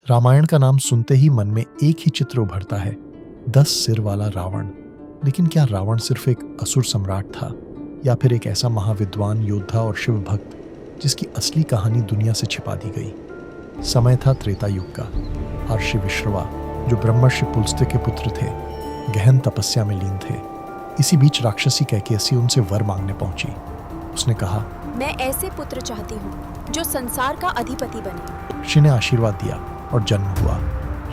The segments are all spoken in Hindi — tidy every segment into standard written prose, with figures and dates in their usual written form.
रामायण का नाम सुनते ही मन में एक ही चित्र उभरता है, 10 सिर वाला रावण। लेकिन क्या रावण सिर्फ एक असुर सम्राट था, या फिर एक ऐसा महाविद्वान योद्धा और शिव भक्त जिसकी असली कहानी दुनिया से छिपा दी गई? समय था त्रेता युग का। महर्षि विश्रवा, जो ब्रह्मर्षि पुलस्त्य के पुत्र थे, गहन तपस्या में लीन थे। इसी बीच राक्षसी कैकेयी उनसे वर मांगने पहुंची। उसने कहा, मैं ऐसे पुत्र चाहती हूँ जो संसार का अधिपति बने। ऋषि ने आशीर्वाद दिया और जन्म हुआ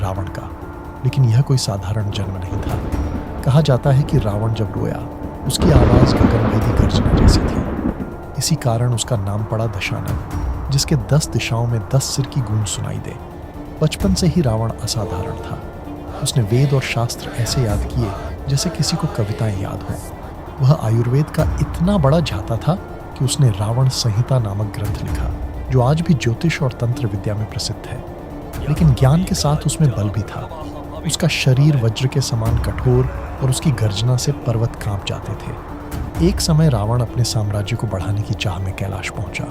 रावण का। लेकिन यह कोई साधारण जन्म नहीं था। कहा जाता है कि रावण जब रोया, उसकी आवाज गगनभेदी गर्जना जैसी थी। इसी कारण उसका नाम पड़ा दशानन, जिसके 10 दिशाओं में 10 सिर की गूंज सुनाई दे। बचपन से ही रावण असाधारण था। उसने वेद और शास्त्र ऐसे याद किए जैसे किसी को कविताएं याद हो। वह आयुर्वेद का इतना बड़ा झाता था कि उसने रावण संहिता नामक ग्रंथ लिखा, जो आज भी ज्योतिष और तंत्र विद्या में प्रसिद्ध है। लेकिन ज्ञान के साथ उसमें बल भी था। उसका शरीर वज्र के समान कठोर और उसकी गर्जना से पर्वत कांप जाते थे। एक समय रावण अपने साम्राज्य को बढ़ाने की चाह में कैलाश पहुंचा।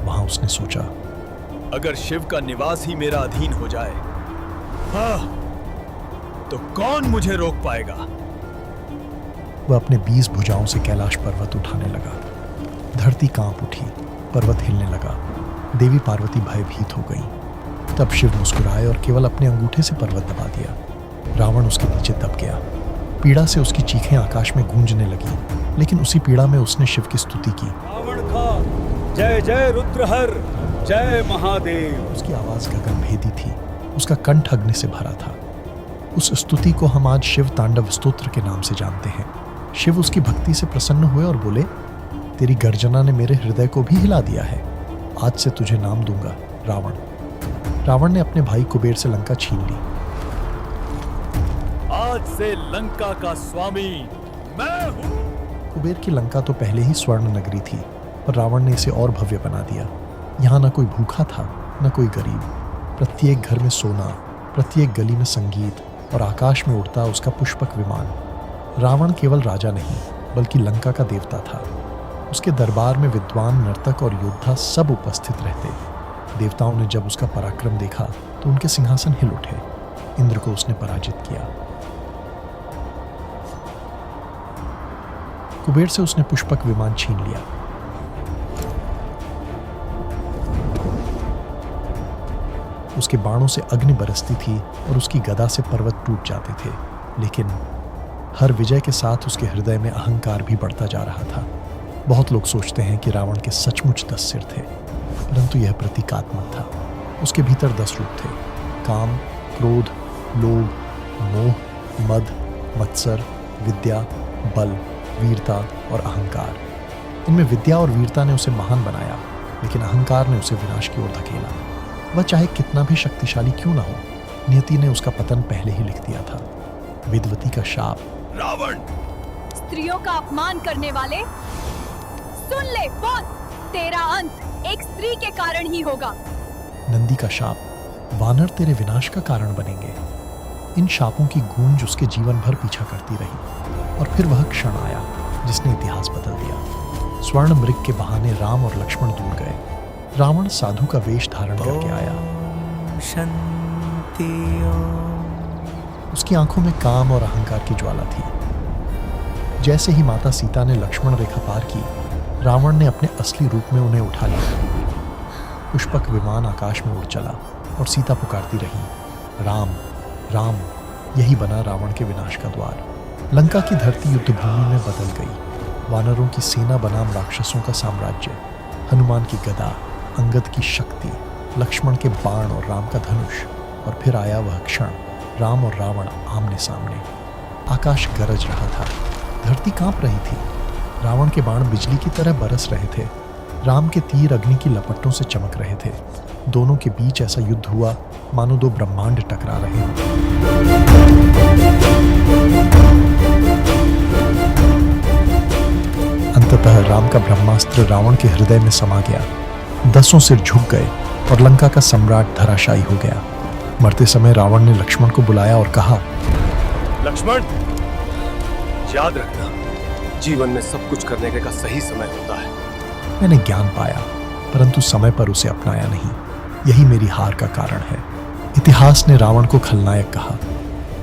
वहां उसने सोचा, अगर शिव का निवास ही मेरा अधीन हो जाए, तो कौन मुझे रोक पाएगा? वह अपने 20 भुजाओं से कैलाश पर्वत उठाने लगा। धरती कांप उठी, पर्वत हिलने लगा। देवी पार्वती भयभीत हो गई। तब शिव मुस्कुराए और केवल अपने अंगूठे से पर्वत दबा दिया। रावण उसके नीचे दब गया। पीड़ा से उसकी चीखें आकाश में गूंजने लगी। लेकिन उसी पीड़ा में उसने शिव की स्तुति की। रावण का जय जय रुद्रहर, जय महादेव। उसकी आवाज गगनभेदी थी। उसका कंठ अग्नि से भरा था। उस स्तुति को हम आज शिव तांडव स्तोत्र के नाम से जानते हैं। शिव उसकी भक्ति से प्रसन्न हुए और बोले, तेरी गर्जना ने मेरे हृदय को भी हिला दिया है। आज से तुझे नाम दूंगा रावण। रावण ने अपने भाई कुबेर से लंका छीन ली। आज से लंका का स्वामी मैं हूँ। कुबेर की लंका तो पहले ही स्वर्ण नगरी थी, पर रावण ने इसे और भव्य बना दिया। यहाँ न कोई भूखा था, न कोई गरीब। प्रत्येक घर में सोना, प्रत्येक गली में संगीत और आकाश में उड़ता उसका पुष्पक विमान। रावण केवल राजा नहीं, बल्कि लंका का देवता था। उसके दरबार में विद्वान, नर्तक और योद्धा सब उपस्थित रहते। देवताओं ने जब उसका पराक्रम देखा तो उनके सिंहासन हिल उठे। इंद्र को उसने पराजित किया। कुबेर से उसने पुष्पक विमान छीन लिया। उसके बाणों से अग्नि बरसती थी और उसकी गदा से पर्वत टूट जाते थे। लेकिन हर विजय के साथ उसके हृदय में अहंकार भी बढ़ता जा रहा था। बहुत लोग सोचते हैं कि रावण के सचमुच 10 सिर थे, परंतु यह प्रतीकात्मक था। उसके भीतर 10 रूप थे: काम, क्रोध, लोभ, मोह, मद, मत्सर, विद्या, बल, वीरता और अहंकार। इनमें विद्या और वीरता ने उसे महान बनाया, लेकिन अहंकार ने उसे विनाश की ओर धकेला। वह चाहे कितना भी शक्तिशाली क्यों न हो, नियति ने उसका पतन पहले ही लिख दिया था। विद्वती का शाप। रावण, स्त्रियों का अपमान करने वाले, सुन ले, बोल, तेरा अंत एक स्त्री के कारण ही होगा। नंदी का शाप। वानर तेरे विनाश का कारण बनेंगे। इन शापों की गूंज उसके जीवन भर पीछा करती रही। और फिर वह क्षण आया जिसने इतिहास बदल दिया। स्वर्ण मृग के बहाने राम और लक्ष्मण दूर गए। रावण साधु का वेश धारण करके आया। शांति। उसकी आंखों में काम और अहंकार की ज्वाला थी। जैसे ही माता सीता ने लक्ष्मण रेखा पार की, रावण ने अपने असली रूप में उन्हें उठा लिया। पुष्पक विमान आकाश में उड़ चला और सीता पुकारती रही, राम राम। यही बना रावण के विनाश का द्वार। लंका की धरती युद्ध भूमि में बदल गई। वानरों की सेना बनाम राक्षसों का साम्राज्य। हनुमान की गदा, अंगद की शक्ति, लक्ष्मण के बाण और राम का धनुष। और फिर आया वह क्षण, राम और रावण आमने सामने। आकाश गरज रहा था, धरती कांप रही थी। रावण के बाण बिजली की तरह बरस रहे थे। राम के तीर अग्नि की लपटों से चमक रहे थे। दोनों के बीच ऐसा युद्ध हुआ मानो 2 ब्रह्मांड टकरा रहे हों। अंततः राम का ब्रह्मास्त्र रावण के हृदय में समा गया। 10 सिर झुक गए और लंका का सम्राट धराशायी हो गया। मरते समय रावण ने लक्ष्मण को बुलाया और कहा, लक्ष्मण, याद रखना, जीवन में सब कुछ करने का सही समय होता है। मैंने ज्ञान पाया, परंतु समय पर उसे अपनाया नहीं। यही मेरी हार का कारण है। इतिहास ने रावण को खलनायक कहा,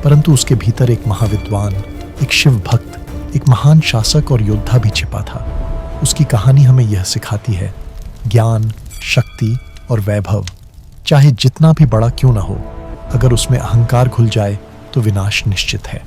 परंतु उसके भीतर एक महाविद्वान, एक शिव भक्त, एक महान शासक और योद्धा भी छिपा था। उसकी कहानी हमें यह सिखाती है, ज्ञान, शक्ति और वैभव चाहे जितना भी बड़ा क्यों ना हो, अगर उसमें अहंकार घुल जाए तो विनाश निश्चित है।